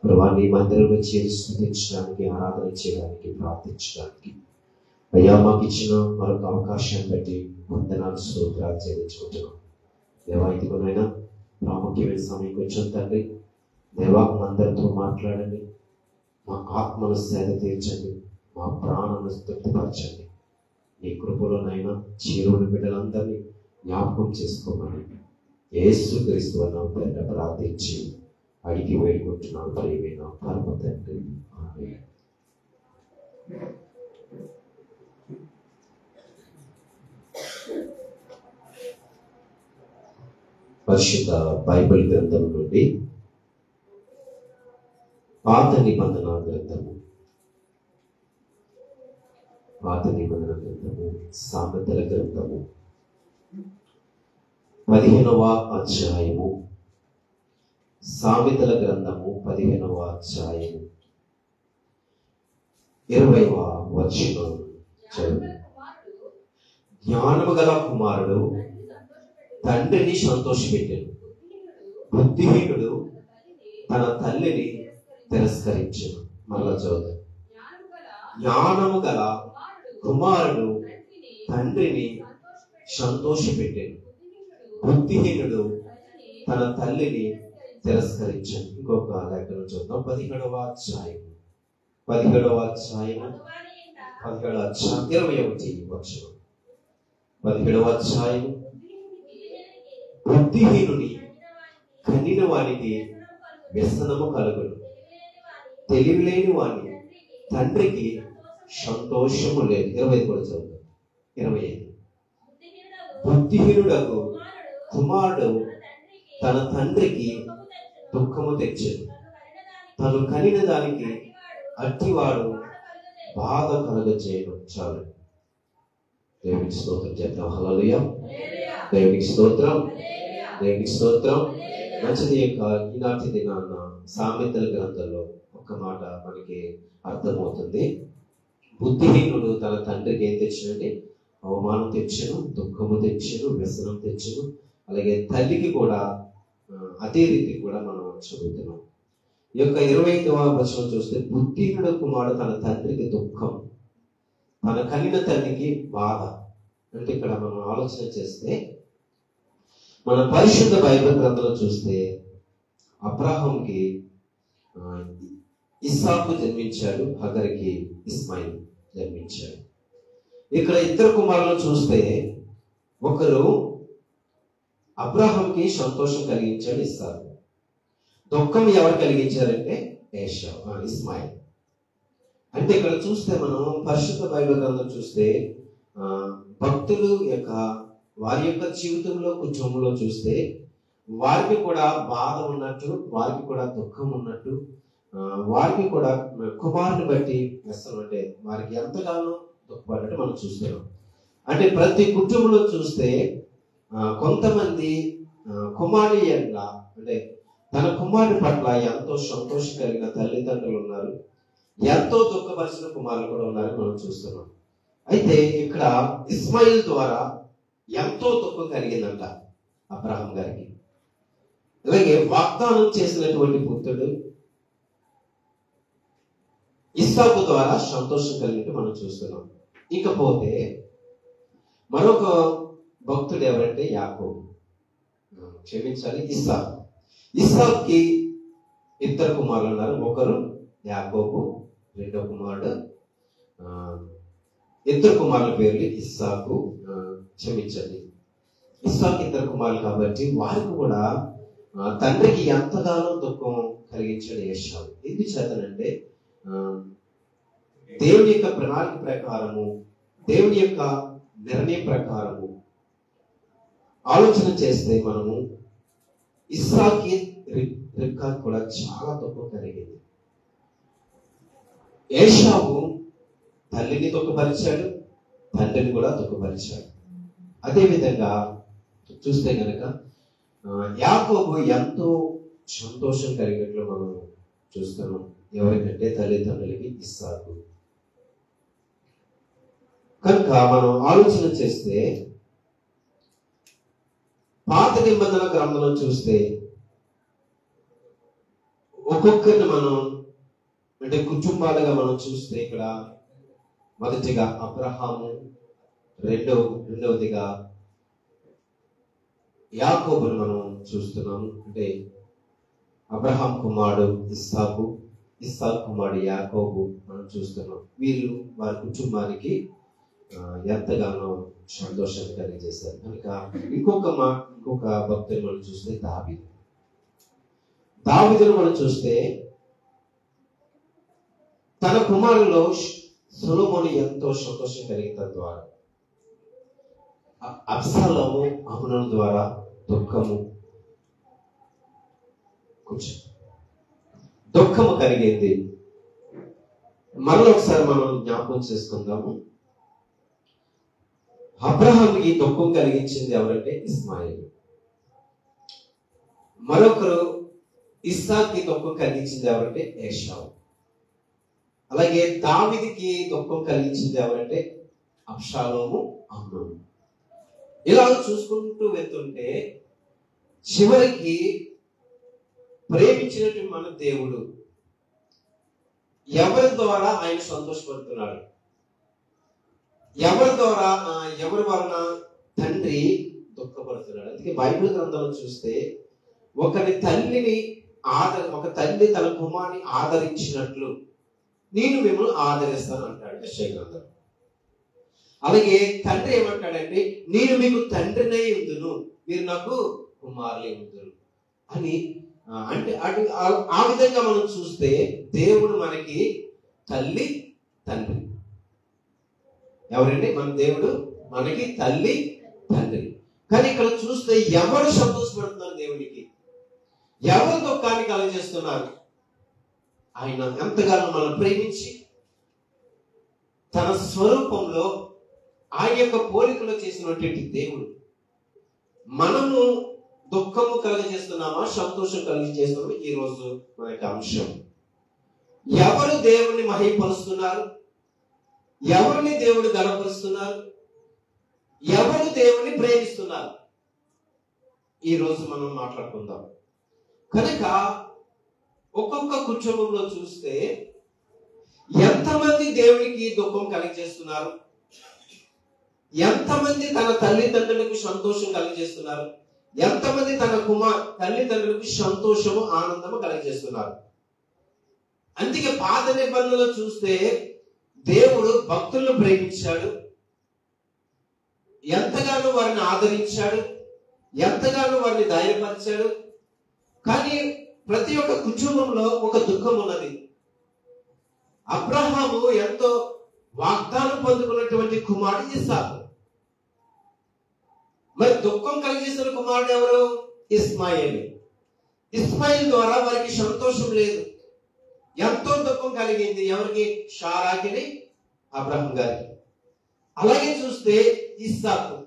వారిని మందిరంలో చేరి స్తుతించడానికి, ఆరాధన చేయడానికి, ప్రార్థించడానికి అయ్యా మాకు ఇచ్చిన మరొక అవకాశాన్ని బట్టి వందనాలు, స్తోత్రాలు చెల్లించుకుంటున్నాం. దేవా ఇదిగోనైనా ప్రాముఖ్యమైన సమయం వచ్చాం తండ్రి. దేవా అందరితో మాట్లాడండి, మా ఆత్మను సేద తీర్చండి, మా ప్రాణాలను తృప్తిపరచండి. నీ కృపలోనైనా చేరువుని బిడ్డలందరినీ జ్ఞాపకం చేసుకోమని యేసుక్రీస్తు అన్న పేరిట ప్రార్థించి అడిగి వేడుకుంటున్నాను ప్రియమైన పరమ తండ్రి. ఆమేన్. పరిశుద్ధ బైబిల్ గ్రంథం నుండి పాత నిబంధన గ్రంథము, సామెతల గ్రంథము 15వ అధ్యాయము, సామెతల గ్రంథము 15వ అధ్యాయము 20వ వచనం చదువు. జ్ఞానము గల కుమారుడు తండ్రిని సంతోషపెట్టాడు, బుద్ధిహీనుడు తన తల్లిని తిరస్కరించను. మరలా చదువు. జ్ఞానము గల కుమారుడు తండ్రిని సంతోషపెట్టాడు, బుద్ధిహీనుడు తన తల్లిని తిరస్కరించను. ఇంకొక లేఖనం చూద్దాం. 17వ అధ్యాయం 20వ అధ్యాయం 21వ వచనం. 17వ అధ్యాయం. బుద్ధిహీనుని కనిన వానికి వ్యసనము కలుగును, తెలివిలేని వాని తండ్రికి సంతోషము లేదు. 25 కూడా చదువుతాం. 25. బుద్ధిహీనుడకు కుమారుడు తన తండ్రికి దుఃఖము తెచ్చను, తను కనిన దానికి అట్టివాడు బాధ కలుగజేయను. చాలు. దేవునికి స్తోత్రం చేద్దాం. హల్లెలూయా. దేవునికి స్తోత్రం, దేవునికి స్తోత్రం. మంచిది. ఈనాటి దినాన్న సామెతల గ్రంథంలో ఒక మాట మనకి అర్థమవుతుంది. బుద్ధిహీనుడు తన తండ్రికి ఏం తెచ్చినంటే అవమానం తెచ్చను, దుఃఖము తెచ్చను, వ్యసనం తెచ్చను. అలాగే తల్లికి కూడా అదే రీతి కూడా మనం చదువుతున్నాం. ఈ యొక్క 25వ వచనం చూస్తే బుద్ధిహీనుడు కుమారుడు తన తండ్రికి దుఃఖం, తన కనిన తల్లికి బాధ. అంటే ఇక్కడ మనం ఆలోచన చేస్తే మన పరిశుద్ధ బైబిల్ గ్రంథంలో చూస్తే అబ్రహాంకి ఇస్సాకు జన్మించాడు, హగర్కి ఇస్మాయిల్ జన్మించాడు. ఇక్కడ ఇద్దరు కుమారులను చూస్తే ఒకరు అబ్రహాంకి సంతోషం కలిగించాడు ఇస్సాకు, దుఃఖం ఎవరు కలిగించారంటే ఇస్మాయిల్. అంటే ఇక్కడ చూస్తే మనం పరిశుద్ధ బైబిల్ గ్రంథం చూస్తే భక్తులు వారి యొక్క జీవితంలో, కుటుంబంలో చూస్తే వారికి కూడా బాధ ఉన్నట్టు, వారికి కూడా దుఃఖం ఉన్నట్టు, వారికి కూడా కుమారుని బట్టి వ్యసనం, అంటే వారికి ఎంతగానో దుఃఖపడ్డట్టు మనం చూస్తున్నాం. అంటే ప్రతి కుటుంబంలో చూస్తే కొంతమంది కుమారి అంటే తన కుమారుని పట్ల ఎంతో సంతోషం కలిగిన తల్లిదండ్రులు ఉన్నారు, ఎంతో దుఃఖపరిచిన కుమారులు కూడా ఉన్నారని మనం చూస్తున్నాం. అయితే ఇక్కడ ఇస్మాయిల్ ద్వారా ఎంతో దుఃఖం కలిగిందంట అబ్రహాం గారికి. అలాగే వాగ్దానం చేసినటువంటి పుత్రుడు ఇస్సాకు ద్వారా సంతోషం కలిగినట్టు మనం చూస్తున్నాం. ఇకపోతే మరొక భక్తుడు ఎవరంటే యాకోబు, క్షమించాలి ఇస్సాకు. ఇస్సాకుకి ఇద్దరు కుమారులు ఉన్నారు. ఒకరు యాకోబు, రెండో కుమారుడు. ఇద్దరు కుమారుల పేర్లు ఇస్సాకు, క్షమించండి ఇస్సాకు ఇద్దరు కుమారులు కాబట్టి వారికి కూడా తండ్రికి ఎంతగానో దుఃఖం కలిగించాడు ఏశావు. ఎందుచేతనంటే దేవుని యొక్క ప్రణాళిక ప్రకారము, దేవుని యొక్క నిర్ణయం ప్రకారము ఆలోచన చేస్తే మనము ఇస్సాకి రిబ్కా కూడా చాలా దుఃఖం కలిగింది. ఏశావు తల్లిని దుఃఖపరిచాడు, తండ్రిని కూడా దుఃఖపరిచాడు. అదేవిధంగా చూస్తే కనుక యాకోబు ఎంతో సంతోషం కలిగినట్లు మనం చూస్తున్నాం. ఎవరికంటే తల్లిదండ్రులకి ఇస్సాకు. కనుక మనం ఆలోచన చేస్తే పాత నిబంధన గ్రంథంలో చూస్తే ఒక్కొక్కరిని మనం అంటే కుటుంబాలుగా మనం చూస్తే ఇక్కడ మొదటిగా అబ్రహాము, రెండవదిగా యాకోబును మనం చూస్తున్నాము. అంటే అబ్రహాం కుమారుడు ఇస్సాకు, ఇస్సాకు కుమారుడు యాకోబు మనం చూస్తున్నాం. వీళ్ళు వారి కుటుంబానికి ఎంతగానో సంతోషాన్ని కలిగజేశారు. కనుక ఇంకొక భక్తులు మనం చూస్తే దావీదును మనం చూస్తే తన కుమారులో సొలొమోను ఎంతో సంతోషం కలిగిన ద్వారా అబ్షాలోము అమ్నోను ద్వారా దుఃఖము కలిగింది. మరొకసారి మనం జ్ఞాపకం చేసుకుందాము. అబ్రహాంకి దుఃఖం కలిగించింది ఎవరంటే ఇస్మాయిల్. మరొకరు ఇస్సాక్కి దుఃఖం కలిగించింది ఎవరంటే ఏశావు. అలాగే దావీదుకి దుఃఖం కలిగించింది ఎవరంటే అబ్షాలోము, అమ్నోను. ఇలా చూసుకుంటూ వెళ్తుంటే చివరికి ప్రేమించినటువంటి మన దేవుడు ఎవరి ద్వారా ఆయన సంతోషపడుతున్నాడు, ఎవరి వలన తండ్రి దుఃఖపడుతున్నాడు. అందుకే బైబిల్ గ్రంథంలో చూస్తే ఒక తల్లి తన కుమారుని ఆదరించినట్లు నేను మిమ్మల్ని ఆదరిస్తాను అంటాడు యెషయా గ్రంథం. అలాగే తండ్రి ఏమంటాడంటే నేను మీకు తండ్రినై ఉందును, మీరు నాకు కుమారులే ఉందురు అని. అంటే ఆ విధంగా మనం చూస్తే దేవుడు మనకి తల్లి తండ్రి. ఎవరండి? మన దేవుడు మనకి తల్లి తండ్రి. కానీ ఇక్కడ చూస్తే ఎవరు సంతోషపడుతున్నారు దేవునికి, ఎవరు దుఃఖాన్ని కలుగజేస్తున్నారు? ఆయన ఎంతగానో మనం ప్రేమించి తన స్వరూపంలో ఆయన యొక్క పోలికలో చేసినటువంటి దేవుడు మనము దుఃఖము కలుగజేస్తున్నామా, సంతోషం కలిగజేస్తున్నామా? ఈ రోజు మన యొక్క అంశం. ఎవరు దేవుణ్ణి మహిమపరుస్తున్నారు, ఎవరిని దేవుడు గణపరుస్తున్నారు, ఎవరు దేవుణ్ణి ప్రేమిస్తున్నారు, ఈ రోజు మనం మాట్లాడుకుందాం. కనుక ఒక్కొక్క కుటుంబంలో చూస్తే ఎంతమంది దేవునికి దుఃఖం కలిగజేస్తున్నారు, ఎంతమంది తన తల్లిదండ్రులకు సంతోషం కలిగజేస్తున్నారు, ఎంతమంది తన తల్లిదండ్రులకు సంతోషము ఆనందము కలిగజేస్తున్నారు. అందుకే పాత నిబంధనలో చూస్తే దేవుడు భక్తులను ప్రేమించాడు, ఎంతగానో వారిని ఆదరించాడు, ఎంతగానో వారిని ధైర్యపరిచాడు. కానీ ప్రతి ఒక్క కుటుంబంలో ఒక దుఃఖం ఉన్నది. అబ్రహాము ఎంతో వాగ్దానం పొందుకున్నటువంటి కుమారుడు ఇస్సాకు. మరి దుఃఖం కలిగిస్తున్న కుమారుడు ఎవరు? ఇస్మాయిల్. ఇస్మాయిల్ ద్వారా వారికి సంతోషం లేదు, ఎంతో దుఃఖం కలిగింది. ఎవరికి? షారాకి, అబ్రహాం గారికి. అలాగే చూస్తే ఇస్సాకు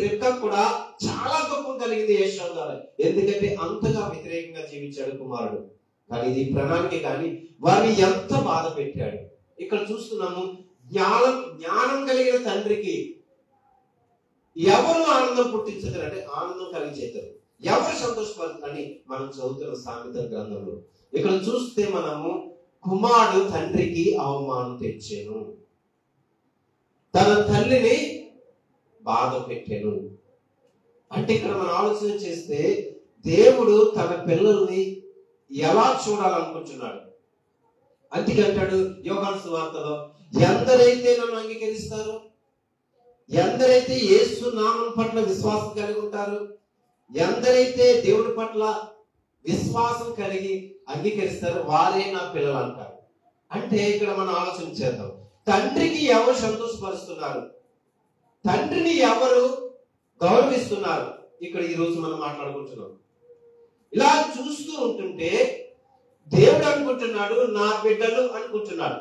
రెక్క కూడా చాలా దుఃఖం కలిగింది ఏశావు ద్వారా. ఎందుకంటే అంతగా వ్యతిరేకంగా జీవించాడు కుమారుడు. కానీ ఇది ప్రణాళిక. కానీ వారిని ఎంత బాధ పెట్టాడు. ఇక్కడ చూస్తున్నాము, జ్ఞానం కలిగిన తండ్రికి ఎవరు ఆనందం పుట్టించుతారంటే ఆనందం కలిగించేతారు, ఎవరు సంతోషపడతారని మనం చదువుతున్న సామెత గ్రంథంలో. ఇక్కడ చూస్తే మనము కుమారుడు తండ్రికి అవమానం తెచ్చాను, తన తల్లిని బాధ పెట్టాను అంటే ఇక్కడ మనం ఆలోచన చేస్తే దేవుడు తన పిల్లల్ని ఎలా చూడాలనుకుంటున్నాడు. అందుకంటాడు యోహాను సువార్తలో, ఎందరైతే నన్ను అంగీకరిస్తారో, ఎందరైతే యేసు నామం పట్ల విశ్వాసం కలిగి ఉంటారో, ఎందరైతే దేవుడి పట్ల విశ్వాసం కలిగి అంగీకరిస్తారో వారే నా పిల్లలు అంటారు. అంటే ఇక్కడ మనం ఆలోచన చేద్దాం, తండ్రికి ఎవరు సంతోషపరుస్తున్నారు, తండ్రిని ఎవరు గౌరవిస్తున్నారు, ఇక్కడ ఈ రోజు మనం మాట్లాడుకుంటున్నాం. ఇలా చూస్తూ ఉంటుంటే దేవుడు అనుకుంటున్నాడు నా బిడ్డలు అనుకుంటున్నాడు,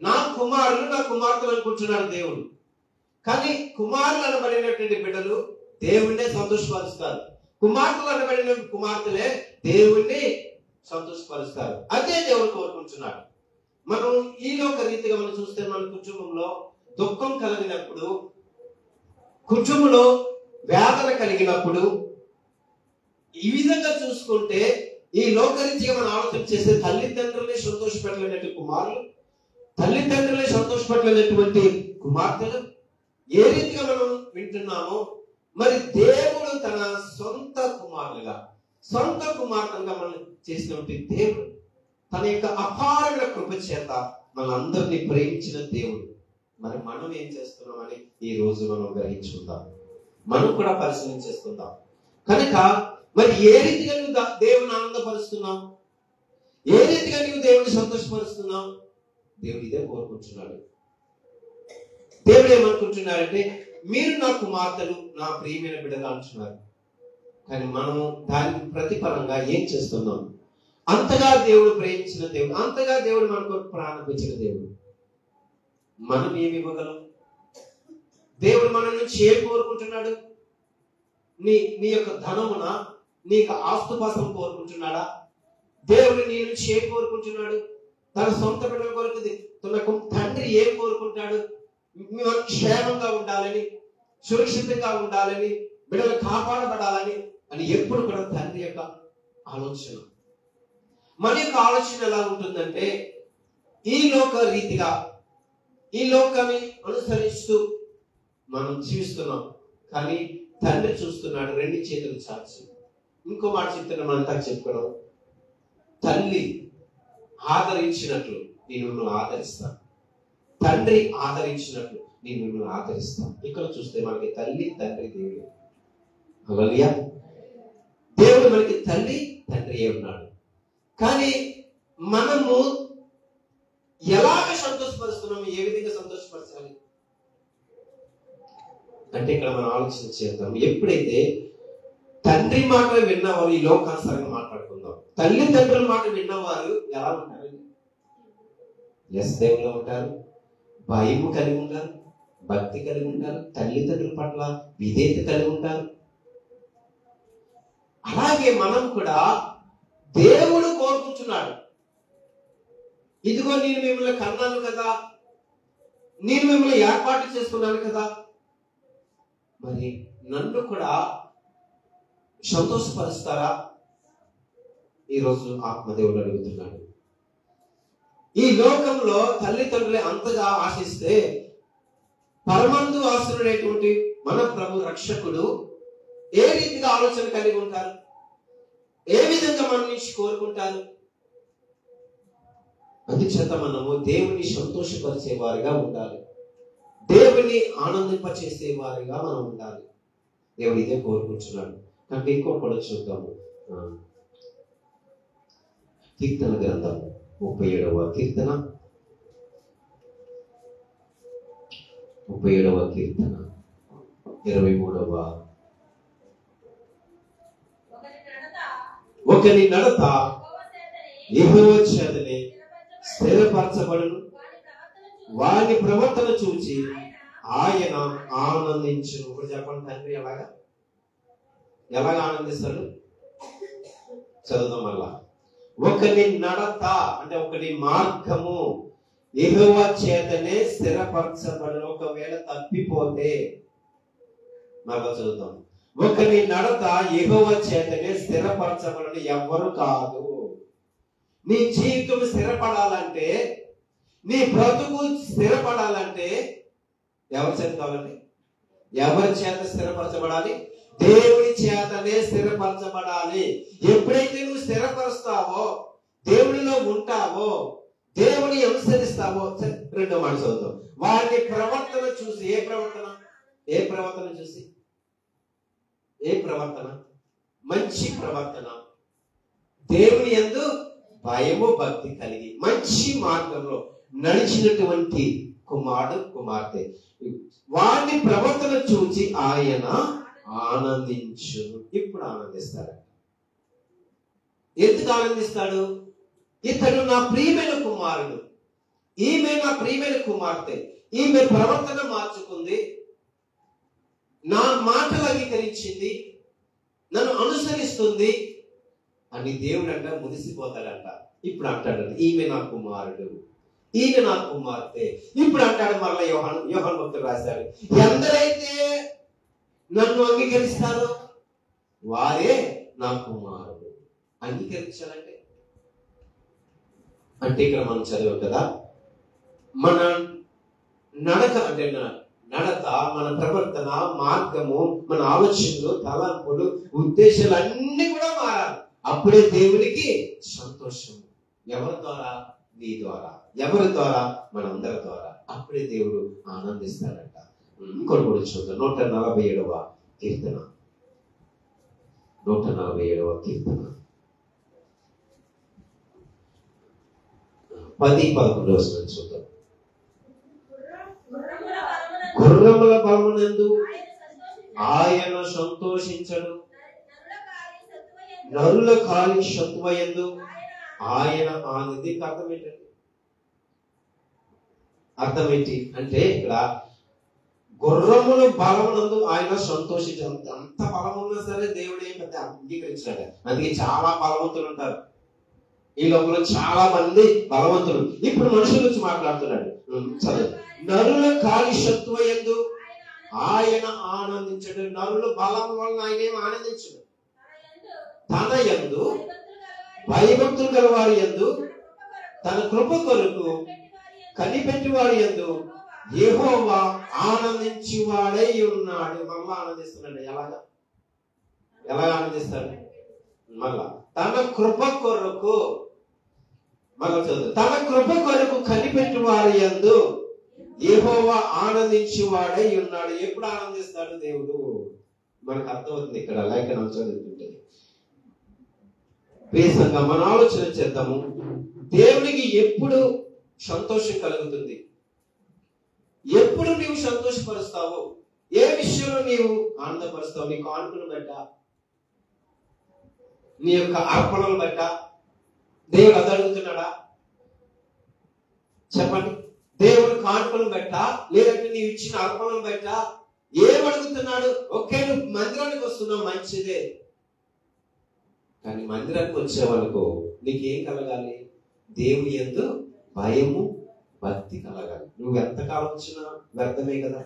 నా కుమారులు నా కుమార్తెలు అనుకుంటున్నాడు దేవుడు. కానీ కుమారులు అనబడినటువంటి బిడ్డలు దేవుణ్ణే సంతోషపరుస్తారు, కుమార్తెలు అనబడిన కుమార్తెలే దేవుణ్ణి సంతోషపరుస్తారు. అదే దేవుడు కోరుకుంటున్నాడు. మనం ఈ లోక రీతిగా మనం చూస్తే మన కుటుంబంలో దుఃఖం కలిగినప్పుడు, కుటుంబంలో వేదన కలిగినప్పుడు, ఈ విధంగా చూసుకుంటే ఈ లోకరీతిగా మనం ఆలోచన చేస్తే తల్లిదండ్రుల్ని సంతోషపెట్టలేనటువంటి కుమారులు, తల్లిదండ్రుల్ని సంతోషపెట్టలేనటువంటి కుమార్తెలు ఏ రీతిగా మనం వింటున్నామో, మరి దేవుడు తన సొంత కుమారులుగా, సొంత కుమార్తెలుగా మనం చేసినటువంటి దేవుడు తన యొక్క అపారమైన కృప చేత మనందరినీ ప్రేమించిన దేవుడు. మరి మనం ఏం చేస్తున్నామని ఈ రోజు మనం గ్రహించుకుందాం, మనం కూడా పరిశీలన చేసుకుందాం. కనుక మరి ఏ రీతిగా నువ్వు దేవుని ఆనందపరుస్తున్నావు, ఏ రీతిగా నువ్వు దేవుని సంతోషపరుస్తున్నావు? దేవుడు ఇదే కోరుకుంటున్నాడు. దేవుడు ఏమనుకుంటున్నాడంటే, మీరు నా కుమార్తెలు, నా ప్రియమైన బిడ్డలు అంటున్నారు. కానీ మనము దానికి ప్రతిఫలంగా ఏం చేస్తున్నాం? అంతగా దేవుడు ప్రేమించిన దేవుడు, అంతగా దేవుడు మనకు ప్రాణం పెంచిన దేవుడు, మనం ఏమి ఇవ్వగలం? దేవుడు మన నుంచి ఏం కోరుకుంటున్నాడు? నీ యొక్క ధనమున, నీ యొక్క ఆస్తుపాసం కోరుకుంటున్నాడా? దేవుడు నీ నుంచి ఏం కోరుకుంటున్నాడు? తన సొంత బిడ్డల కొరకు తనకు తండ్రి ఏం కోరుకుంటాడు? మేము క్షేమంగా ఉండాలని, సురక్షితంగా ఉండాలని, బిడ్డలు కాపాడబడాలని అని ఎప్పుడు కూడా తండ్రి యొక్క ఆలోచన. మన యొక్క ఆలోచన ఎలా ఉంటుందంటే, ఈ లోక రీతిగా, ఈ లోకాన్ని అనుసరిస్తూ మనం జీవిస్తున్నాం. కానీ తండ్రి చూస్తున్నాడు రెండు చేతులు చాచి. ఇంకో మాట చెప్తున్నా, మనంతా చెప్పుకోవడం, తల్లి ఆదరించినట్లు నేను మిమ్మల్ని ఆదరిస్తాను, తండ్రి ఆదరించినట్లు నేను మిమ్మల్ని ఆదరిస్తాను. ఇక్కడ చూస్తే మనకి తల్లి, తండ్రి, దేవుడు. హల్లెలూయా. దేవుడు మనకి తల్లి, తండ్రి ఉన్నాడు. కానీ మనము ఎలాగ సంతోషపరుస్తున్నాము? ఏ విధంగా సంతోషపరచాలి అంటే ఇక్కడ మనం ఆలోచన చేద్దాం. ఎప్పుడైతే తండ్రి మాట విన్నవారు, ఈ లోకానుసారంగా మాట్లాడుకుందాం, తల్లిదండ్రుల మాట విన్నవారు ఎలా ఉంటారు? దేవుల్లో ఉంటారు, భయము కలిగి ఉంటారు, భక్తి కలిగి ఉంటారు, తల్లిదండ్రుల పట్ల విధేయత కలిగి ఉంటారు. అలాగే మనం కూడా దేవుడు కోరుకుంటున్నాడు, ఇదిగో నేను మిమ్మల్ని కన్నాను కదా, నేను మిమ్మల్ని ఏర్పాటు చేసుకున్నాను కదా, మరి నన్ను కూడా సంతోషపరుస్తారా? ఈరోజు ఆత్మదేవుడు అడుగుతున్నాడు. ఈ లోకంలో తల్లిదండ్రులే అంతగా ఆశిస్తే, పరమందు ఆశ్రయుడైనటువంటి మన ప్రభు రక్షకుడు ఏ రీతిగా ఆలోచన కలిగి ఉంటారు? ఏ విధంగా మన నుంచి కోరుకుంటారు? అందుచేత మనము దేవుని సంతోషపరిచే వారిగా ఉండాలి, దేవుని ఆనందింపచేసే వారిగా మనం ఉండాలి. దేవుడు ఇదే కోరుకుంటున్నాడు. నాకు ఇంకో కూడా చూద్దాము. కీర్తన గ్రంథం 37వ కీర్తన, 37వ కీర్తన 23వ. ఒకని నడత యెహోవా చేతనే స్థిరపరచబడును, వాని ప్రవర్తన చూచి ఆయన ఆనందించును. ఇప్పుడు చెప్పండి, తండ్రి ఎలాగా ఆనందిస్తాడు? చదువుదాం మళ్ళా. ఒకని నడత అంటే ఒకని మార్గము యెహోవా చేతనే స్థిరపరచబడును. ఒకవేళ తప్పిపోతే మళ్ళా చదువుతాం. ఒకని నడత యెహోవా చేతనే స్థిరపరచబడును, ఎవ్వరు కాదు. నీ జీవితం స్థిరపడాలంటే, నీ బ్రతుకు స్థిరపడాలంటే ఎవరి చేత కావాలండి? ఎవరి చేత స్థిరపరచబడాలి? దేవుని చేతనే స్థిరపరచబడాలి. ఎప్పుడైతే నువ్వు స్థిరపరుస్తావో, దేవునిలో ఉంటావో, దేవుని అనుసరిస్తావో, రెండో మాట చదువుతాం, వారి ప్రవర్తన చూసి. ఏ ప్రవర్తన? ఏ ప్రవర్తన చూసి? ఏ ప్రవర్తన? మంచి ప్రవర్తన, దేవుని యందు భయము భక్తి కలిగి మంచి మార్గంలో నడిచినటువంటి కుమారుడు కుమార్తె, వారిని ప్రవర్తన చూచి ఆయన ఆనందించును. ఇప్పుడు ఆనందిస్తాడు. ఎందుకు ఆనందిస్తాడు? ఇతడు నా ప్రియమైన కుమారుడు, ఈమె నా ప్రియమైన కుమార్తె, ఈమె ప్రవర్తన మార్చుకుంది, నా మాటలు అంగీకరించింది, నన్ను అనుసరిస్తుంది అని దేవుడు అంట మురిసిపోతాడంట. ఇప్పుడు అంటాడు, ఈమె నా కుమారుడు, ఈమె నా కుమార్తె. ఇప్పుడు అంటాడు మరలా యోహాను భక్తుడు రాశాడు, ఎందరైతే నన్ను అంగీకరిస్తారో వారే నా కుమారుడు. అంగీకరించాలంటే అంటే ఇక్కడ మనం చదివాం కదా, మన నడక అంటే నడత, మన ప్రవర్తన, మార్గము, మన ఆలోచనలు, తలంపులు, ఉద్దేశాలు అన్ని కూడా మారాలి. అప్పుడే దేవునికి సంతోషం. ఎవరి ద్వారా? నీ ద్వారా. ఎవరి ద్వారా? మనందరి ద్వారా. అప్పుడే దేవుడు ఆనందిస్తాడంట. ఇంకొకటి చూద్దాం. 147వ కీర్తన. 147వ కీర్తన 10-11 చూద్దాం. గుర్రముల బలమునందు ఆయన సంతోషించడు, నరుల కాలి సత్వయందు ఆయన ఆనంది. అర్థం ఏంటండి? అర్థం ఏంటి అంటే ఇక్కడ గుర్రముల బలమునందు ఆయన సంతోషించాడు. అంత బలం ఉన్నా సరే దేవుడు ఏం పెద్ద అంగీకరించాడు. అందుకే చాలా బలవంతులు ఉంటారు ఈ లోకంలో, చాలా మంది బలవంతులు. ఇప్పుడు మనుషుల గురించి మాట్లాడుతున్నాడు. చదువు. నరుల కాలి సత్వయందు ఆయన ఆనందించడు. నరుల బలం వలన ఆయన ఏం ఆనందించడు. తన యందు భయభక్తులు గల వారి యందు, తన కృప కొరకు కనిపెట్టి వారి యందు యెహోవా ఆనందించి వాడై ఉన్నాడు. మళ్ళా ఆనందిస్తున్నాడు. ఎలా ఆనందిస్తాడు? మళ్ళా తన కృప కొరకు, మళ్ళా చదువు. తన కృప కొరకు కనిపెట్టి వారి యందు యెహోవా ఆనందించి వాడై ఉన్నాడు. ఎప్పుడు ఆనందిస్తాడు దేవుడు? మనకు అర్థమవుతుంది ఇక్కడ లేఖనం చదువుతుంటే. బేసంగా మన ఆలోచన చేద్దాము. దేవునికి ఎప్పుడు సంతోషం కలుగుతుంది? ఎప్పుడు నీవు సంతోషపరుస్తావు? ఏ విషయంలో నీవు ఆనందపరుస్తావు? నీ కానుకను బట్ట, నీ యొక్క అర్పణలు బట్ట దేవుడు అది అడుగుతున్నాడా? చెప్పండి. దేవుడు కానుకలను బట్ట, లేదంటే నీవు ఇచ్చిన అర్పణలు బట్ట ఏమడుగుతున్నాడు? ఒకే నువ్వు మందిరానికి వస్తున్నావు, మంచిదే. కానీ మందిరానికి వచ్చేవాళ్ళకు నీకేం కలగాలి? దేవుని యందు భయము, భక్తి కలగాలి. నువ్వు ఎంతకాలం వచ్చినా వ్యర్థమే కదా.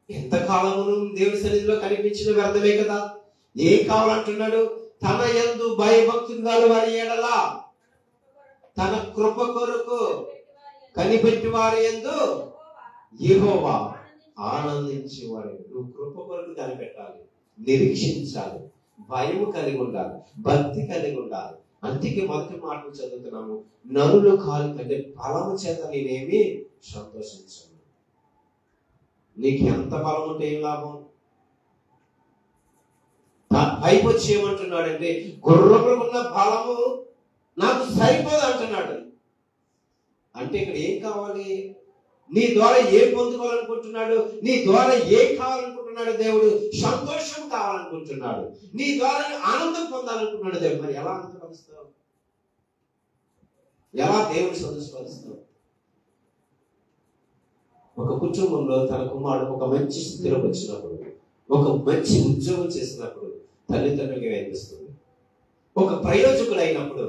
ఎంతకాలము దేవుని సన్నిధిలో కనిపించిన వ్యర్థమే కదా. ఏం కావాలంటున్నాడు? తన యందు భయభక్తులు గల వారి యెడల, తన కృప కొరకు కనిపెట్టి వారి యందు యెహోవా ఆనందించేవాడు. నువ్వు కృప కొరకు కనిపెట్టాలి, నిరీక్షించాలి, భయము కలిగి ఉండాలి, భక్తి కలిగి ఉండాలి. అందుకే మొదటి మాటలు చదువుతున్నాము. నరులు కాలు అంటే బలము చేత నేనేమి సంతోషించను. నీకు ఎంత బలం ఉంటే ఏం లాభం? పైకి వచ్చి ఏమంటున్నాడంటే గుర్రములకున్న బలము నాకు సరిపోదు అంటున్నాడు. అంటే ఇక్కడ ఏం కావాలి? నీ ద్వారా ఏం పొందుకోవాలనుకుంటున్నాడు? నీ ద్వారా ఏం కావాలనుకుంటున్నాడు? దేవుడు సంతోషం కావాలనుకుంటున్నాడు. నీ ద్వారా ఆనందం పొందాలనుకుంటున్నాడు దేవుడు. మరి ఎలా ఆనందపరుస్తావు? ఎలా దేవుడు సంతోషపరుస్తావు? ఒక కుటుంబంలో తన కుమారుడు ఒక మంచి స్థితిలోకి వచ్చినప్పుడు, ఒక మంచి ఉద్యోగం చేసినప్పుడు తల్లిదండ్రులకి అనిపిస్తుంది. ఒక ప్రయోజకుడు అయినప్పుడు,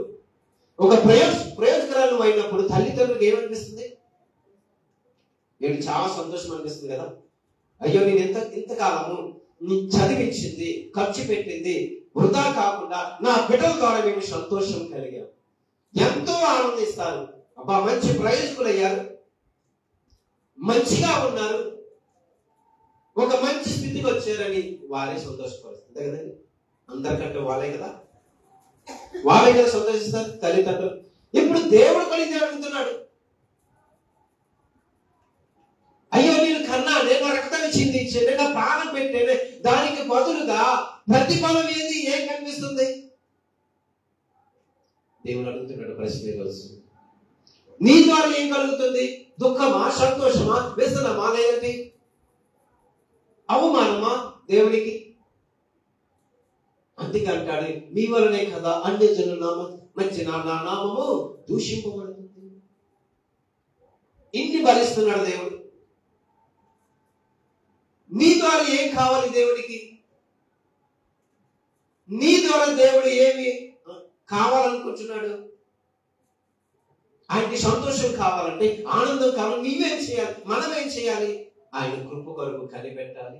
ఒక ప్రయోజకురాలు అయినప్పుడు తల్లిదండ్రులకు ఏమనిపిస్తుంది? నేను చాలా సంతోషం అనిపిస్తుంది కదా. అయ్యో నేను ఇంతకాలము నీ చదివించింది, ఖర్చు పెట్టింది వృధా కాకుండా నా బిడ్డల ద్వారా మేము సంతోషం కలిగాం. ఎంతో ఆనందిస్తారు. అబ్బా మంచి ప్రయోజకులు అయ్యారు, మంచిగా ఉన్నారు, ఒక మంచి స్థితికి వచ్చారని వారే సంతోషపరుస్తుంది కదండి. అందరికంటే వాళ్ళే కదా సంతోషిస్తారు తల్లిదండ్రులు. ఇప్పుడు దేవుడు కలిగి అడుగుతున్నాడు. అయ్యో నేను కన్నానే, నా రక్తాన్ని చిందించేనే, నా ప్రాణం పెట్టేనే, దానికి బదులుగా ప్రతిఫలం ఏది? ఏం కనిపిస్తుంది? దేవుడు అడుగుతున్నాడు ప్రశ్న ఈరోజు. నీ ద్వారా ఏం కలుగుతుంది? దుఃఖమా, సంతోషమా, వ్యసనమా, లేదంటే అవమానమా దేవునికి? అందుకే అంటాడు మీ వలనే కదా అన్య జనుల మంచి నా నామము దూషింపబడుతుంది. ఇన్ని భరిస్తున్నాడు దేవుడు. నీ ద్వారా ఏం కావాలి దేవుడికి? నీ ద్వారా దేవుడు ఏమి కావాలనుకుంటున్నాడు? ఆయనకి సంతోషం కావాలంటే, ఆనందం కావాలి, నీవేం చేయాలి? మనమేం చేయాలి? ఆయన కృప కొరకు కనిపెట్టాలి,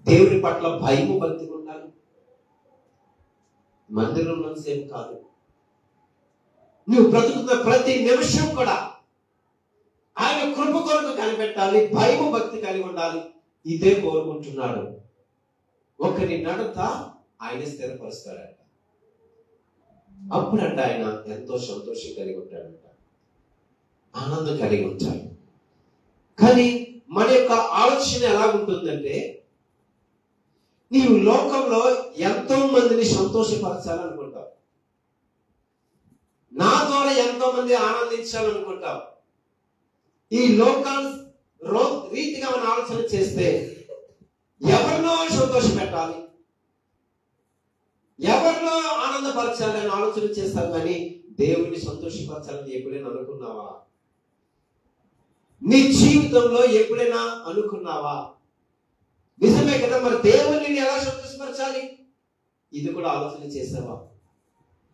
దేవుని పట్ల భయము భక్తి ఉండాలి, మందిరం ఉన్నంతసేపు కాదు, నువ్వు బ్రతుకుతున్న ప్రతి నిమిషం కూడా ఆయన కృప కొరకు కనిపెట్టాలి, భయము భక్తి కలిగి ఉండాలి. ఇదే కోరుకుంటున్నాడు. ఒకరి నడత ఆయన స్థిరపరుస్తాడంట. అప్పుడంట ఆయన ఎంతో సంతోషం కలిగి ఉంటాడంట, ఆనందం కలిగి ఉంటాడు. కానీ మన యొక్క ఆలోచన ఎలా ఉంటుందంటే, నీవు లోకంలో ఎంతో మందిని సంతోషపరచాలనుకుంటావు, నా ద్వారా ఎంతో మంది ఆనందించాలనుకుంటావు. ఈ రీతిగా మనం ఆలోచన చేస్తే ఎవరినో సంతోష పెట్టాలి, ఎవరినో ఆనందపరచాలని ఆలోచన చేస్తాం. కానీ దేవుడిని సంతోషపరచాలని ఎప్పుడైనా అనుకున్నావా? నీ జీవితంలో ఎప్పుడైనా అనుకున్నావా? నిజమే కదా, మరి దేవుడిని ఎలా సంతోషపరచాలి? ఇది కూడా ఆలోచన చేసావా?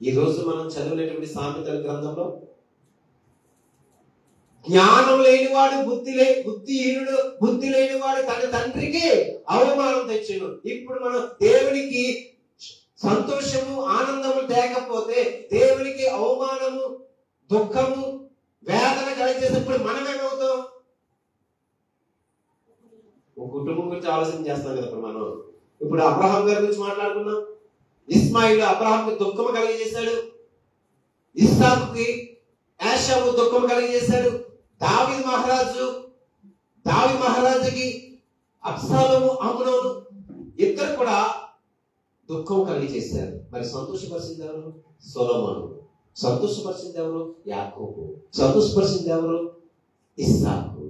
ఈ రోజు మనం చదివినటువంటి సామెతల గ్రంథంలో, జ్ఞానం లేనివాడు బుద్ధి లేనివాడు తన తండ్రికి అవమానం తెచ్చును. ఇప్పుడు మనం దేవునికి సంతోషము ఆనందము తేకపోతే దేవునికి అవమానము దుఃఖము వేదన కలిగేసినప్పుడు మనం ఏమవుతాం? ఒక కుటుంబం గురించి ఆలోచన చేస్తాం కదా. ఇప్పుడు అబ్రహాం గారి గురించి మాట్లాడుకున్నాం. ఇస్మాయిల్ అబ్రహాంకి దుఃఖము కలిగజేశాడు, ఇస్సాకుకి యాషావు దుఃఖం కలిగజేశాడు, దావీదు మహారాజుకి అబ్షాలోము అమ్నోను ఇద్దరు కూడా దుఃఖం కలిగజేశారు. మరి సంతోషపరిచింది ఎవరు? సొలొమోను. సంతోషపరిచింది ఎవరు? యాకోబు. సంతోషపరిచింది ఎవరు? ఇస్సాకు.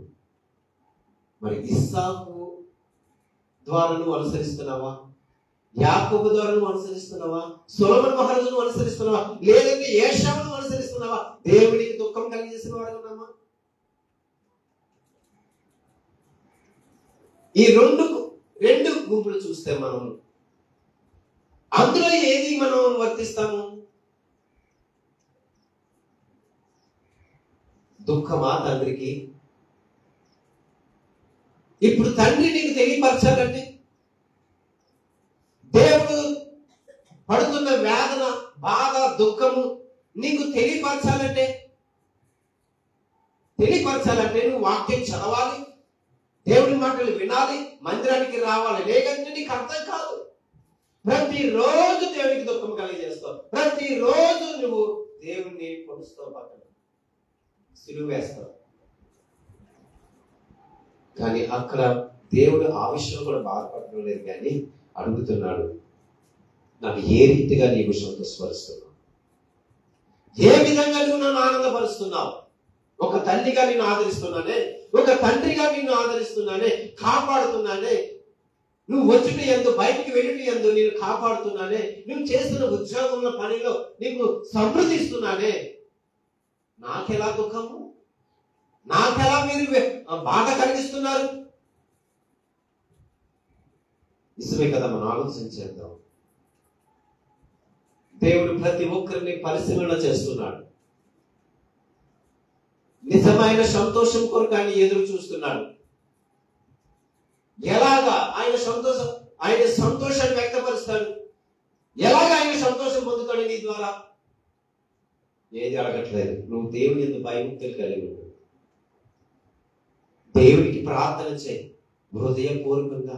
మరి ఇస్సాకు ద్వారా నువ్వు అనుసరిస్తున్నావా? యాకోబు ద్వారా నువ్వు అనుసరిస్తున్నావా? సొలొమోను మహారాజును అనుసరిస్తున్నావా? లేదంటే ఏషావును అనుసరిస్తున్నావా? దేవునికి దుఃఖం కలిగజేసిన వాడు ఉన్నామా? ఈ రెండు గుంపులు చూస్తే మనం అందులో ఏది మనం వర్తిస్తాము? దుఃఖమా తండ్రికి? ఇప్పుడు తండ్రి నీకు తెలియపరచాలంటే, దేవుడు పడుతున్న వేదన బాధ దుఃఖము నీకు తెలియపరచాలంటే నువ్వు వాక్యం చదవాలి, దేవుడి మాటలు వినాలి, మందిరానికి రావాలి. లేదంటే నీకు అర్థం కాదు. ప్రతిరోజు దేవునికి దుఃఖం కలిగజేస్తావు, ప్రతిరోజు నువ్వు దేవుణ్ణి పొడుస్తావు, పక్కన సిలువ వేస్తావు. కానీ అక్కడ దేవుడు ఆ విషయంలో కూడా బాధపడడం లేదు, కానీ అడుగుతున్నాడు, నన్ను ఏ రీతిగా నీవు సంతోషపరుస్తున్నావు? ఏ విధంగా నువ్వు నన్ను ఆనందపరుస్తున్నావు? ఒక తల్లిగా నిన్ను ఆదరిస్తున్నానే, ఒక తండ్రిగా నిన్ను ఆదరిస్తున్నానే, కాపాడుతున్నానే, నువ్వు వచ్చుట ఎందు బయటికి వెళ్ళి ఎందు నేను కాపాడుతున్నానే, నువ్వు చేస్తున్న ఉద్యోగంలో పనిలో నీకు సమృద్ధిస్తున్నానే, నాకెలా దుఃఖము? నాకెలా మీరు బాధ కలిగిస్తున్నారు? నిజమే కదా, మనం ఆలోచన చేద్దాం. దేవుడు ప్రతి ఒక్కరిని పరిశీలన చేస్తున్నాడు. నిజమైన సంతోషం కొరకు ఆయన ఎదురు చూస్తున్నాడు. ఎలాగా ఆయన సంతోషాన్ని వ్యక్తపరుస్తాడు? ఎలాగా ఆయన సంతోషం పొందుతాడు నీ ద్వారా? ఏది అడగట్లేదు. నువ్వు దేవుని యందు భయభక్తులు కలిగి ఉండు, దేవునికి ప్రార్థన చేయి, హృదయపూర్వకంగా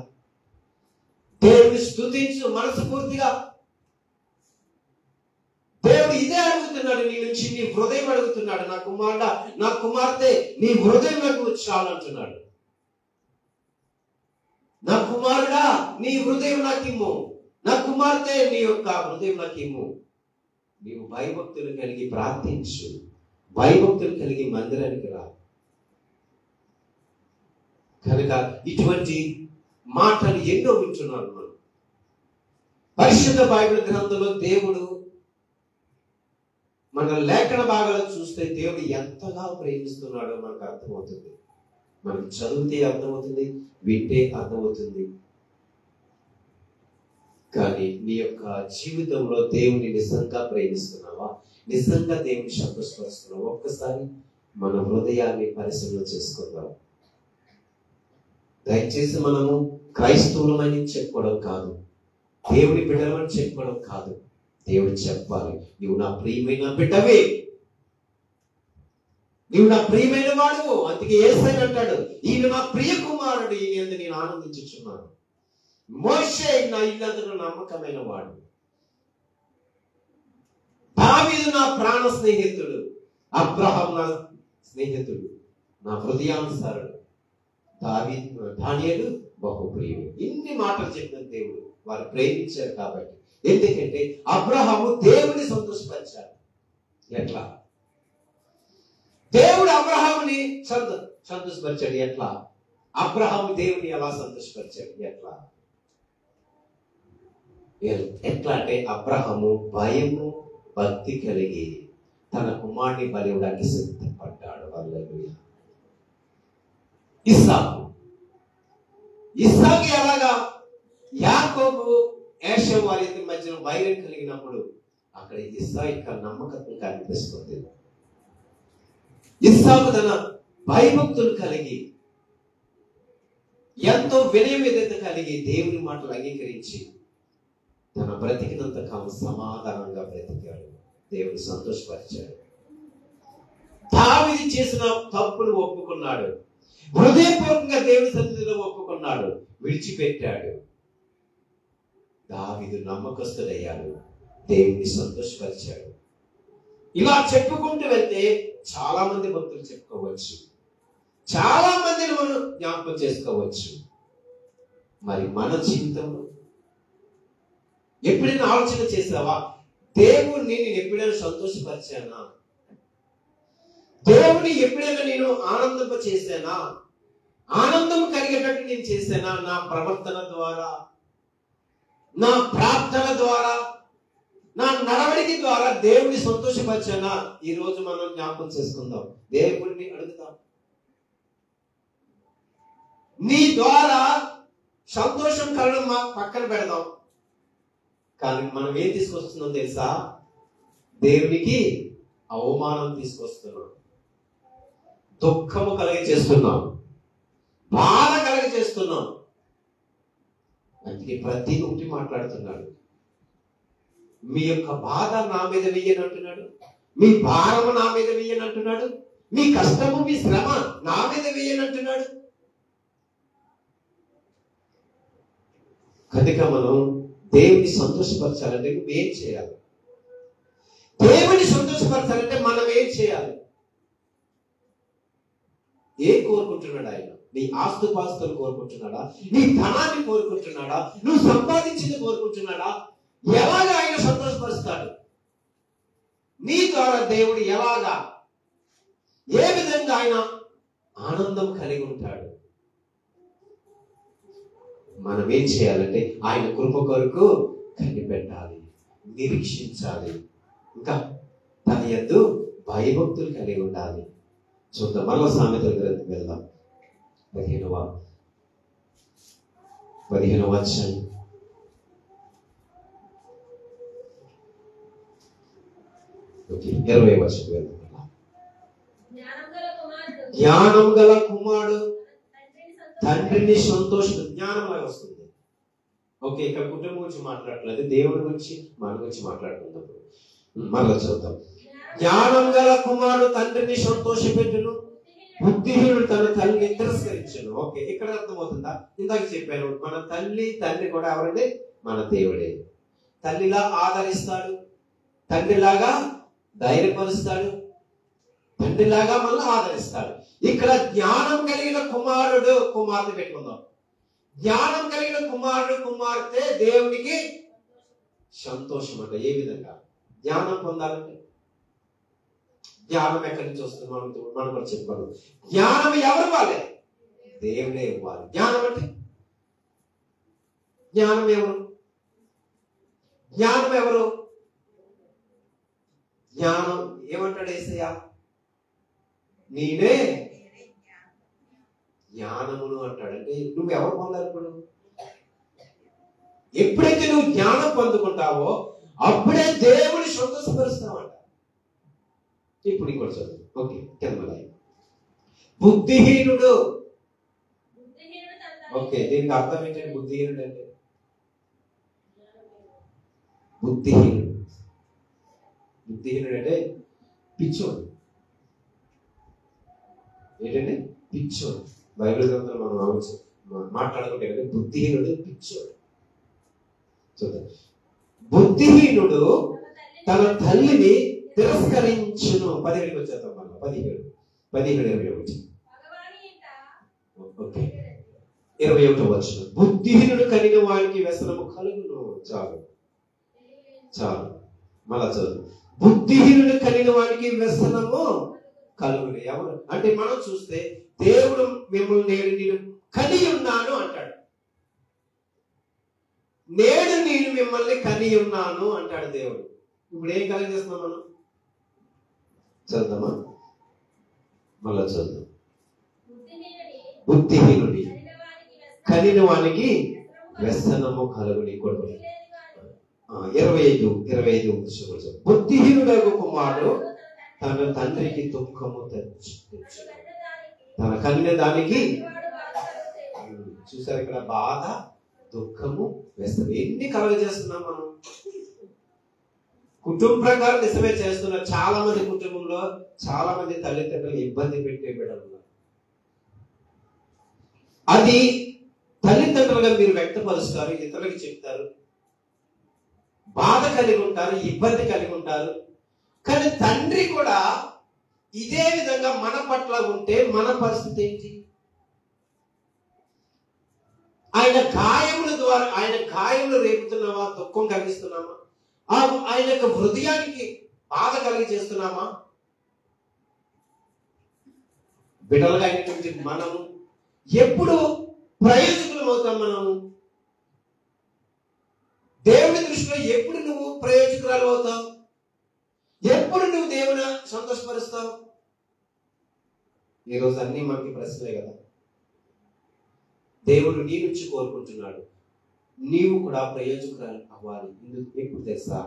దేవుని స్తుతించు, మనస్ఫూర్తిగా. దేవుడు ఇదే అడుగుతున్నాడు నీ నుంచి, నీ హృదయం అడుగుతున్నాడు. నా కుమారుడా, నా కుమార్తె, నీ హృదయం నాకు చాలంటున్నాడు. నా కుమారుడా, నీ హృదయం నాకు ఇమ్ము, నా కుమార్తె, నీ యొక్క హృదయం నాకు ఇమ్ము. నీవు భయభక్తులు కలిగి ప్రార్థించు, భయభక్తులు కలిగి మందిరానికి రా. కనుక ఇటువంటి మాటలు ఎన్నో వింటున్నాను మనం. పరిశుద్ధ బైబిల్ గ్రంథంలో దేవుడు మన లేఖన భాగాలు చూస్తే దేవుడు ఎంతగా ప్రేమిస్తున్నాడో మనకు అర్థమవుతుంది. మనకు చదివితే అర్థమవుతుంది, వింటే అర్థమవుతుంది. కానీ నీ యొక్క జీవితంలో దేవుని నిజంగా ప్రేమిస్తున్నావా? నిజంగా దేవుని సంతోషపరుస్తున్నావా? ఒక్కసారి మన హృదయాన్ని పరిశీలన చేసుకుందాం. దయచేసి మనము క్రైస్తవులమని చెప్పుకోవడం కాదు, దేవుని బిడ్డలమని చెప్పుకోవడం కాదు. దేవుడు చెప్పాలి, నువ్వు నా ప్రియమైన బిడ్డవే, నువ్వు నా ప్రియమైన వాడు. అందుకే యేసయ్య అంటాడు, ఈయన నా ప్రియ కుమారుడు, ఈయన యందు నేను ఆనందించుచున్నాను. మోషే నా ఇల్లందులో నమ్మకమైన వాడు, దావీదు నా ప్రాణ స్నేహితుడు, అబ్రహాం నా స్నేహితుడు, నా హృదయానుసారుడు, దానియేలు బహుప్రియుడు. ఇన్ని మాటలు చెప్పిన దేవుడు వారు ప్రేమించారు కాబట్టి. ఎందుకంటే అబ్రహాము దేవుని సంతోషపరిచాడు. ఎట్లా? దేవుడు అబ్రహాముని సంతోషపరిచాడు. ఎట్లా? అబ్రహాము దేవుని ఎలా సంతోషపరిచాడు? ఎట్లా? ఎట్లా అంటే అబ్రహాము భయము భక్తి కలిగి తన కుమారుని బలి ఇవ్వడానికి సిద్ధపడ్డాడు. హల్లెలూయా. ఇస్సాకు ఎలాగా? యాకోబు ఏశావు వారి మధ్యలో వైరం కలిగినప్పుడు అక్కడ ఇస్సాకు యొక్క నమ్మకత్వం కనిపిస్తుంది. ఇస్సాకు తన భయభక్తులు కలిగి ఎంతో వినయమిదత కలిగి దేవుని మాటలు అంగీకరించి తన బ్రతికినంత కాలం సమాధానంగా బ్రతికాడు. దేవుని సంతోషపరిచాడు. దావీదు చేసిన తప్పును ఒప్పుకున్నాడు, హృదయపూర్వకంగా దేవుని సన్నిధిలో ఒప్పుకున్నాడు, విడిచిపెట్టాడు. దావీదు నమ్మకస్తుడయ్యాడు, దేవుని సంతోషపరిచాడు. ఇలా చెప్పుకుంటూ వెళ్తే చాలా మంది భక్తులు చెప్పుకోవచ్చు, చాలా మందిని మనం జ్ఞాపకం చేసుకోవచ్చు. మరి మన జీవితంలో ఎప్పుడైనా ఆలోచన చేసావా? దేవుణ్ణి నేను ఎప్పుడైనా సంతోషపరిచానా? దేవుని ఎప్పుడైనా నేను ఆనందింప చేశానా? ఆనందం కలిగేటట్టు నేను చేశానా? నా ప్రవర్తన ద్వారా, నా ప్రార్థన ద్వారా, నా నడవడికి ద్వారా దేవుని సంతోషపరిచానా? ఈ రోజు మనం జ్ఞాపకం చేసుకుందాం, దేవుడిని అడుగుతాం. నీ ద్వారా సంతోషం కలగడం పక్కన పెడదాం, కానీ మనం ఏం తీసుకొస్తున్నాం తెలుసా? దేవునికి అవమానం తీసుకొస్తున్నాం, దుఃఖము కలిగి చేస్తున్నాం, బాధ కలిగి చేస్తున్నాం. అందుకే ప్రతి ఒక్కటి మాట్లాడుతున్నాడు. మీ యొక్క బాధ నా మీద వేయనంటున్నాడు, మీ భారము నా మీద వేయనంటున్నాడు, మీ కష్టము మీ శ్రమ నా మీద వేయనంటున్నాడు. కనుక మనం దేవుని సంతోషపరచాలంటే నువ్వేం చేయాలి? దేవుని సంతోషపరచాలంటే మనం ఏం చేయాలి? ఏం కోరుకుంటున్నాడు ఆయన? నీ ఆస్తుపాస్తులు కోరుకుంటున్నాడా? నీ ధనాన్ని కోరుకుంటున్నాడా? నువ్వు సంపాదించింది కోరుకుంటున్నాడా? ఎలాగా ఆయన సంతోషపరుస్తాడు? నీ ద్వారా దేవుడు ఎలాగా, ఏ విధంగా ఆయన ఆనందం కలిగి ఉంటాడు? మనం ఏం చేయాలంటే ఆయన కృప కొరకు కనిపెట్టాలి, నిరీక్షించాలి, ఇంకా తన యందు భయభక్తులు కలిగి ఉండాలి. చూద్దాం, మరలా సామెతల గ్రంథం వెళ్దాం. 15వ అధ్యాయం 20వ వచనం వెళ్దాం. జ్ఞానం గల కుమారుడు తండ్రిని సంతోషం. జ్ఞానం లాగా వస్తుంది. ఓకే, ఇక్కడ కుటుంబం గురించి మాట్లాడలేదు, దేవుడి గురించి మన గురించి మాట్లాడుకుందాం. మరలా చూద్దాం. జ్ఞానం గల కుమారుడు తండ్రిని సంతోషపెట్టును, బుద్ధిహీనుడు తన తల్లిని తిరస్కరించును. ఓకే, ఇక్కడ అర్థమవుతుందా? ఇందాక చెప్పాను, మన తండ్రి కూడా ఎవరండి? మన దేవుడే. తల్లిలా ఆదరిస్తాడు, తండ్రిలాగా ధైర్యపరుస్తాడు, తండ్రిలాగా మనల్ని ఆదరిస్తాడు. ఇక్కడ జ్ఞానం కలిగిన కుమారుడు కుమార్తె పెట్టుకుందాం. జ్ఞానం కలిగిన కుమారుడు కుమార్తె దేవునికి సంతోషం. అంట ఏ విధంగా జ్ఞానం పొందాలంటే? జ్ఞానం ఎక్కడి నుంచి వస్తుంది? మనం కూడా చెప్పాలి. జ్ఞానం ఎవరు ఇవ్వాలి? దేవుడే ఇవ్వాలి. జ్ఞానం అంటే జ్ఞానం ఎవరు? జ్ఞానం ఎవరు? జ్ఞానం ఏమంటాడు యేసయ్య? నేనే జ్ఞానమును అంటాడు. అంటే నువ్వు ఎవరు పొందాలి? ఇప్పుడు ఎప్పుడైతే నువ్వు జ్ఞానం పొందుకుంటావో అప్పుడే దేవుని సంతోషపరుస్తావంట. ఇప్పుడు ఇంకోటి చదువు. ఓకే, కింద బుద్ధిహీనుడు. ఓకే, దీనికి అర్థం ఏంటంటే బుద్ధిహీనుడు అంటే బుద్ధిహీనుడు. బుద్ధిహీనుడు అంటే పిచ్చోడు. ఏంటంటే పిచ్చోడు. బైబిల్ గ్రంథంలో మనం మాట్లాడుకుంటే బుద్ధిహీనుడు పిచ్చోడు. చూద్దాం. బుద్ధిహీనుడు తన తల్లిని తిరస్కరించును. 17కి వచ్చేద్దాం. మళ్ళీ 17 ఓకే 21 వచ్చును. బుద్ధిహీనుడు కలిగిన వాడికి వ్యసనము కలుగును. చాలు. మళ్ళా చదువు. బుద్ధిహీనుడు కలిగిన వాడికి వ్యసనము కలుగును. ఎవరు అంటే మనం చూస్తే దేవుడు మిమ్మల్ని నేను కని ఉన్నాను అంటాడు. నేడు నేను మిమ్మల్ని కని ఉన్నాను అంటాడు దేవుడు. ఇప్పుడు ఏం కలిగేస్తున్నాం మనం? చదువుదామా? మళ్ళా చదువు. బుద్ధిహీనుడి కనిన వానికి వ్యసనము కలుగుని. కొడుకు 25 బుద్ధిహీనుడగు కుమారుడు తన తండ్రికి దుఃఖము తెచ్చు. తన కనిన దానికి చూసారు ఇక్కడ బాధ, దుఃఖము, వ్యసనం ఎన్ని కలుగజేస్తున్నాం మనం. కుటుంబ ప్రకారం నిజమే చేస్తున్నారు. చాలా మంది కుటుంబంలో చాలా మంది తల్లిదండ్రులు ఇబ్బంది పెట్టే బిడ్డలు. అది తల్లిదండ్రులుగా మీరు వ్యక్తపరుస్తారు, ఇతరులకు చెప్తారు, బాధ కలిగి ఉంటారు, ఇబ్బంది కలిగి ఉంటారు. కానీ తండ్రి కూడా ఇదే విధంగా మన పట్ల ఉంటే మన పరిస్థితి ఏంటి? ఆయన గాయముల ద్వారా ఆయన గాయములు రేపుతున్నామా? దుఃఖం కలిగిస్తున్నామా? ఆయన యొక్క హృదయానికి బాధ కలిగి చేస్తున్నామా? బిడ్డలుగా అయినటువంటి మనము ఎప్పుడు ప్రయోజకులం అవుతాం? మనము దేవుని దృష్టిలో ఎప్పుడు నువ్వు ప్రయోజకురాలు అవుతావు? ఎప్పుడు నువ్వు దేవుని సంతోషపరుస్తావు? ఈరోజు అన్ని మనకి ప్రశ్నలే కదా. దేవుడు నీ నుంచి కోరుకుంటున్నాడు, నీవు కూడా ప్రయోజకురాలు అవ్వాలి. ఎప్పుడు తెలుసా?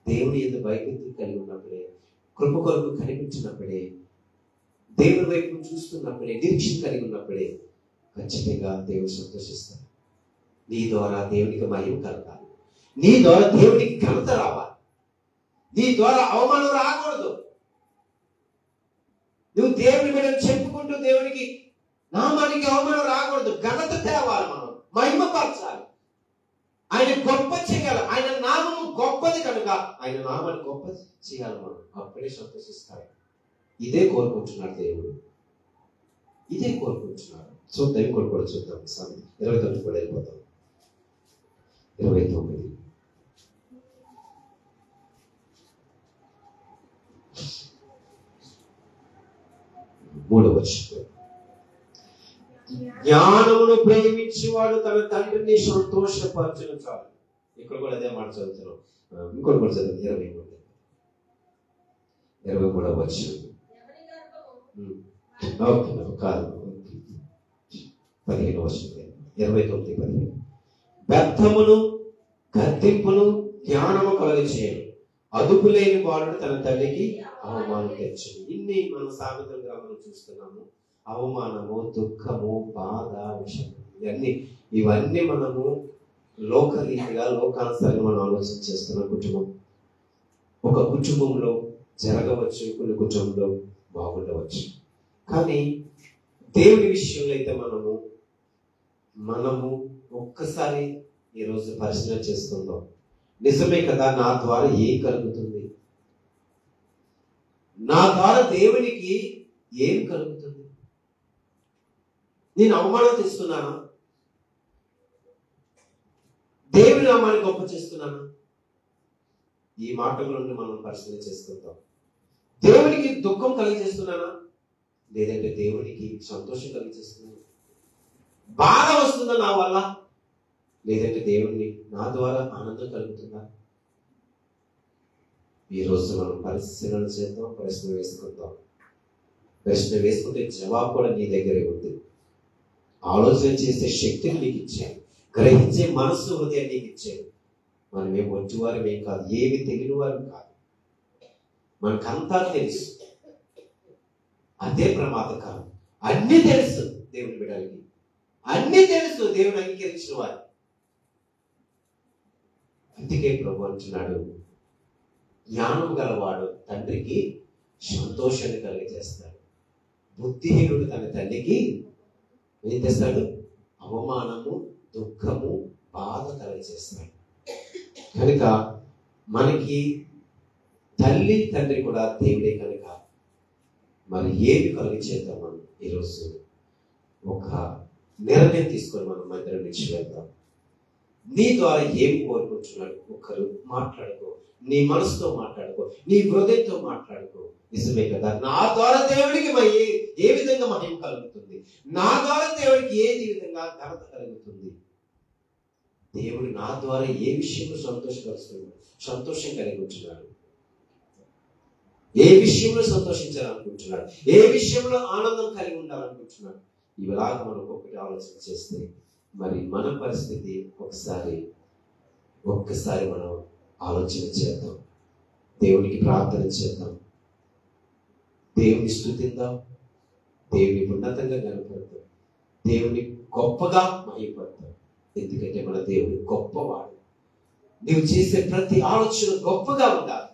దేవుని ఎందుకు భయభక్తి కలిగి ఉన్నప్పుడే, కృప కొరకు కనిపించినప్పుడే, దేవుని వైపు చూస్తున్నప్పుడే, నిరీక్షణ కలిగి ఉన్నప్పుడే ఖచ్చితంగా దేవుడు సంతోషిస్తాడు. నీ ద్వారా దేవునికి మహిమ కలగాలి, నీ ద్వారా దేవునికి ఘనత రావాలి, నీ ద్వారా అవమానం రాకూడదు. నువ్వు దేవుని మీద చెప్పుకుంటూ దేవునికి నామానికి అవమానం రాకూడదు. ఘనత తేవాలి, మనం మహిమపరచాలి, ఆయన గొప్ప చేయాలి. ఆయన నామము గొప్పది కనుక ఆయన నామాన్ని గొప్ప చేయాలి మనం. అప్పుడే సంతోషిస్తాడు. ఇదే కోరుకుంటున్నాడు దేవుడు, ఇదే కోరుకుంటున్నాడు. చూద్దాం, ఇంకోటి కూడా చూద్దాం. 29 కూడా వెళ్ళిపోతాం. 29 3వ వచనం. జ్ఞానమును ప్రేమించేవాడు తన తండ్రిని సంతోషపరచును. చాలు. ఇక్కడ కూడా అదే మాట చదువుతున్నాం. ఇంకోటి కూడా చదువు. 23వ వచనం. కాదు, 15వ వచనం. 29:15. వ్యర్థమును గద్దింపును జ్ఞానము కలుగచేయను, అదుపు లేని వాడు తన తల్లికి అవమానం తెచ్చును. ఇన్ని మనం సామెతల గ్రంథంలో చూస్తున్నాము. అవమానము, దుఃఖము, బాధ, విషము, ఇవన్నీ మనము లోకరీతిగా లోకానుసారంగా మనం ఆలోచన చేస్తున్న కుటుంబం. ఒక కుటుంబంలో జరగవచ్చు, కొన్ని కుటుంబంలో బాగుండవచ్చు. కానీ దేవుని విషయంలో అయితే మనము ఒక్కసారి ఈరోజు పరిశీలన చేసుకుందాం. నిజమే కదా, నా ద్వారా ఏం కలుగుతుంది? నా ద్వారా దేవునికి ఏం కలుగుతుంది? నేను అవమానం తెస్తున్నానా? దేవుని నామాన్ని గొప్ప చేస్తున్నానా? ఈ మాటల నుండి మనం పరిశీలన చేసుకుంటాం. దేవునికి దుఃఖం కలిగజేస్తున్నానా? లేదంటే దేవునికి సంతోషం కలిగజేస్తున్నానా? బాధ వస్తుందా నా వల్ల? లేదంటే దేవుడిని నా ద్వారా ఆనందం కలుగుతుందా? ఈరోజు మనం పరిశీలన చేద్దాం, ప్రశ్న వేసుకుందాం. ప్రశ్న వేసుకుంటే జవాబు కూడా నీ దగ్గరే ఉంది. ఆలోచన చేసే శక్తిని నీకు ఇచ్చాడు, గ్రహించే మనస్సు, హృదయం నీకు ఇచ్చాడు. మనమేం వచ్చేవారం ఏం కాదు, ఏమి తెలియని వారు కాదు. మనకంతా తెలుసు. అదే ప్రమాదకరం. అన్నీ తెలుసు దేవుని బిడ్డలకి, అన్నీ తెలుసు దేవుని అంగీకరించిన వారు. అందుకే ప్రభు అంటున్నాడు, జ్ఞానం గలవాడు తండ్రికి సంతోషాన్ని కలిగజేస్తాడు, బుద్ధిహీనుడు తన తల్లికి ఏం చేస్తాడు? అవమానము, దుఃఖము, బాధ కలిగజేస్తాడు. కనుక మనకి తల్లి తండ్రి కూడా దేవుడే కనుక మరి ఏమి కలిగజేద్దాం? మనం ఈరోజు ఒక నిర్ణయం తీసుకొని మనం మందిరం నుంచి వెళ్తాం. నీ ద్వారా ఏమి కోరుకుంటున్నాడు? ఒకరు మాట్లాడుకో, నీ మనసుతో మాట్లాడుకో, నీ హృదయంతో మాట్లాడుకో. నిజమే కదా, నా ద్వారా దేవుడికి ఏ విధంగా మహిమ కలుగుతుంది, నా ద్వారా దేవుడికి ఏది విధంగా ఘనత కలుగుతుంది, దేవుడు నా ద్వారా ఏ విషయంలో సంతోషపరుస్తున్నాడు, సంతోషం కలిగి ఉంటున్నాడు, ఏ విషయంలో సంతోషించాలనుకుంటున్నాడు, ఏ విషయంలో ఆనందం కలిగి ఉండాలనుకుంటున్నాడు. ఇలాగ మనం ఒకటి ఆలోచన చేస్తే మరి మన పరిస్థితి ఒక్కసారి మనం ఆలోచన చేద్దాం, దేవునికి ప్రార్థన చేద్దాం, దేవుని స్తుతిద్దాం, దేవుని ఉన్నతంగా కనపడతాం, దేవుని గొప్పగా మహిమపడతాం. ఎందుకంటే మన దేవుడు గొప్పవాడు. నీవు చేసే ప్రతి ఆలోచన గొప్పగా ఉండాలి.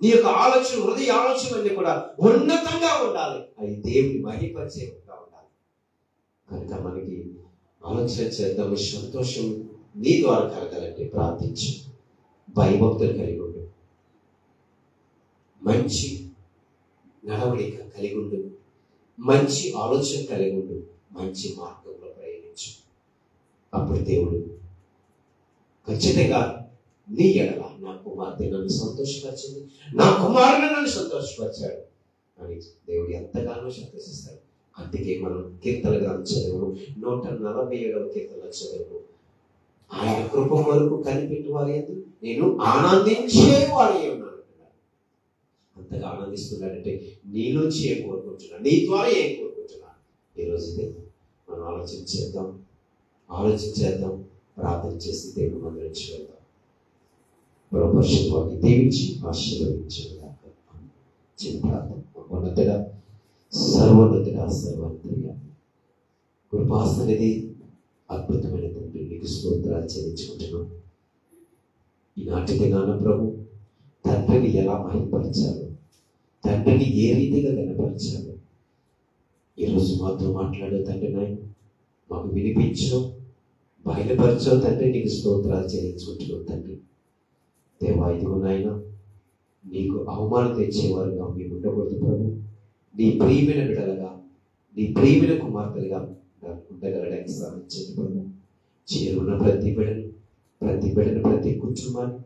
నీ యొక్క ఆలోచన, హృదయ ఆలోచన అన్నీ కూడా ఉన్నతంగా ఉండాలి. అది దేవుని మహిమపరిచేగా ఉండాలి. కనుక మనకి ఆలోచన చేద్దాం. సంతోషం నీ ద్వారా కలగాలంటే ప్రార్థించు, భయభక్తులు కలిగి ఉండు, మంచి నడవడిక కలిగి ఉండు, మంచి ఆలోచన కలిగి ఉండు, మంచి మార్గంలో ప్రయాణించు. అప్పుడు దేవుడు ఖచ్చితంగా నీ ఎడల, నా కుమార్తె నన్ను సంతోషపరిచింది, నా కుమారుడు నన్ను సంతోషపరిచాడు అని దేవుడు ఎంతగానో సంతోషిస్తాడు. అందుకే మనం కీర్తన గ్రంథం చదువు 147వ కీర్తన చదువు, ఆయన కృప కొరకు కనిపెట్టి వారి నేను ఆనందించేవాడు ఉన్నాను అంటున్నాడు. అంతగా ఆనందిస్తున్నాడంటే నీ నుంచి ఏం కోరుకుంటున్నాడు, నీ ద్వారా ఏం కోరుకుంటున్నాడు. ఈరోజు మనం ఆలోచన చేద్దాం, ప్రార్థన చేసి దేవుడు మందిరం నుంచి వెళ్దాం. పరిశుద్ధాన్ని దీవించి ఆశీర్వదించేదాక చిన్న ప్రార్థన. ఉన్నతగా సర్వోన్నతగా సర్వంతగా కృపాసనిధి అద్భుతమైన తండ్రి, నీకు స్తోత్రాలు చెల్లించుకుంటున్నాం. ఈనాటి దినాన ప్రభు తండ్రిని ఎలా మహిమపరచాలో, తండ్రిని ఏ రీతిగా కనపరచాలో ఈరోజు మాతో మాట్లాడే తండ్రి నాయన, మాకు వినిపించడం, బయలుపరచడం తండ్రి, నీకు స్తోత్రాలు చెల్లించుకుంటున్నాం తండ్రి. దేవా, ఇదిగో నాయన, నీకు అవమానం తెచ్చేవారుగా మేము ఉండకూడదు ప్రభు. నీ ప్రియమైన బిడ్డలుగా, నీ ప్రియమైన కుమార్తెలుగా ఉండగలడానికి సాధించండి ప్రభు. చేరున్న ప్రతి బిడ్డను ప్రతి కుటుంబాన్ని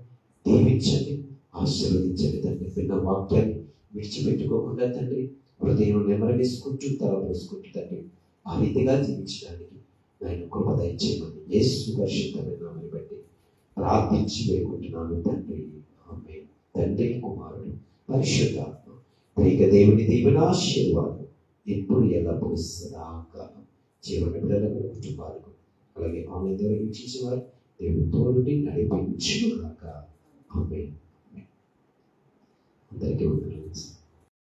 దీవించండి, ఆశీర్వదించండి తండ్రి. విన్న వాక్యాన్ని విడిచిపెట్టుకోకుండా తండ్రి, హృదయం నెమరవేసుకుంటూ తలపోసుకుంటూ తండ్రి ఆ రీతిగా జీవించడానికి ఆయన కృప దయచేయమని యేసు పరిశుద్ధమైన నామమును బట్టి ప్రార్థించి వేడుకుంటున్నాను తండ్రి. ఆమేన్. తండ్రి, కుమారుడు, పరిశుద్ధాత్మ త్రియేక దేవుని దీవెన ఆశీర్వాదం ఇప్పుడు ఎల్లప్పుడూ సదాకాలం జీవన బిడ్డలకు, కుటుంబాలకు, అలాగే ఆమె ద్వారా వీక్షించిన వారు దేవుని తోడుని నడిపించుగాక. ఆమేన్. అందరికీ వందనాలు.